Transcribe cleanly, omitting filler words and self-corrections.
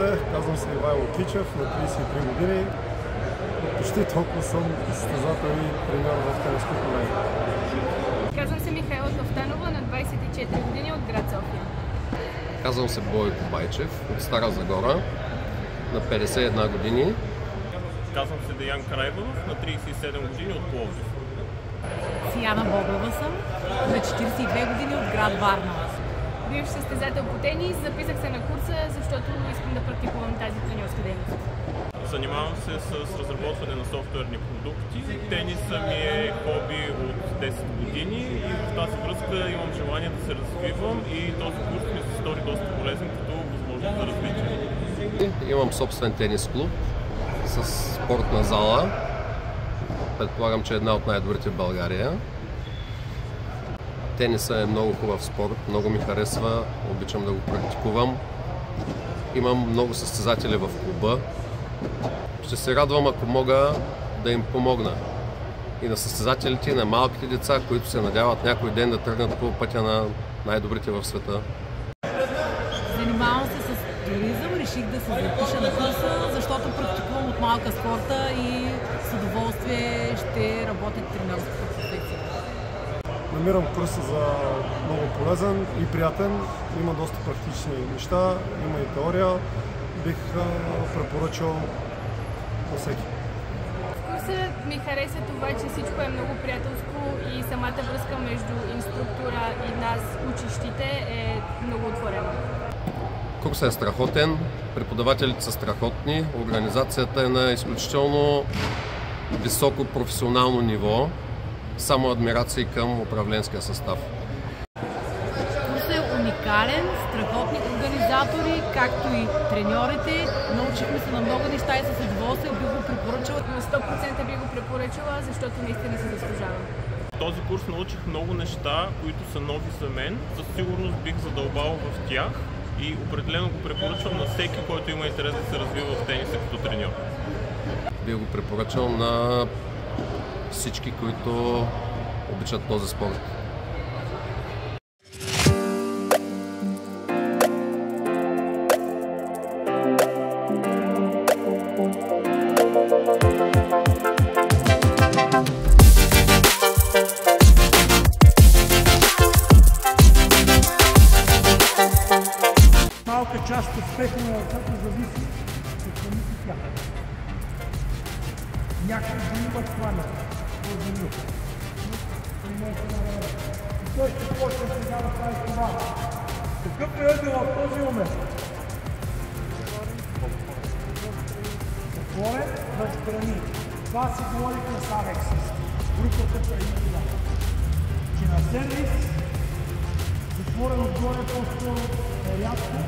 Здравейте, казвам се Ивайло Кичев, на 33 години. Почти толкова съм състезател и треньор в тениско поле. Казвам се Михайла Кафтанова, на 24 години, от град София. Казвам се Бойко Байчев, от Стара Загора, на 51 години. Казвам се Деян Карайванов, на 37 години, от Пловдив. Сияна Бобева съм, на 42 години, от град Варна. Бивш състезател по тенис, записах се на курса, защото искам да практикувам тази треньорска дейност. Занимавам се с разработване на софтуерни продукти. Тенисът ми е хоби от 10 години и в тази връзка имам желание да се развивам и този курс ми се стори доста полезен като възможност за развитие. Имам собствен тенис клуб с спортна зала. Предполагам, че е една от най-добрите в България. Тенисът е много хубав спорт, много ми харесва, обичам да го практикувам. Имам много състезатели в клуба. Ще се радвам, ако мога да им помогна. И на състезателите, и на малките деца, които се надяват някой ден да тръгнат по пътя на най-добрите в света. Занимавам се с туризъм, реших да се запиша на курса, защото практикувам от малка спорта и с удоволствие ще работя тренерската професия. Намирам курса за много полезен и приятен. Има доста практични неща, има и теория. Бих препоръчал на всеки. В курса ми хареса това, че всичко е много приятелско и самата връзка между инструктора и нас, учещите, е много отворена. Курсът е страхотен, преподавателите са страхотни, организацията е на изключително високо професионално ниво, само адмирации към управленския състав. Курсът е уникален, страхотни организатори, както и треньорите. Научихме се на много неща и с удоволствие бих го препоръчала. На 100% би го препоръчала, защото наистина се заслужава. В този курс научих много неща, които са нови за мен. Със сигурност бих задълбал в тях и определено го препоръчвам на всеки, който има интерес да се развива в тениса като треньор. Бих го препоръчал на всички, които обичат този спорт. Малка част от успеха на децата зависи от самите тях. Някой да имат памет, този люк. И той ще почне сега да прави това. Какъв е ъгъл в този момент? Отворен, разграни. Това си говорихме с Алекс. Групата преди това. Че на сервис затворен отгоре по-скоро е рядко,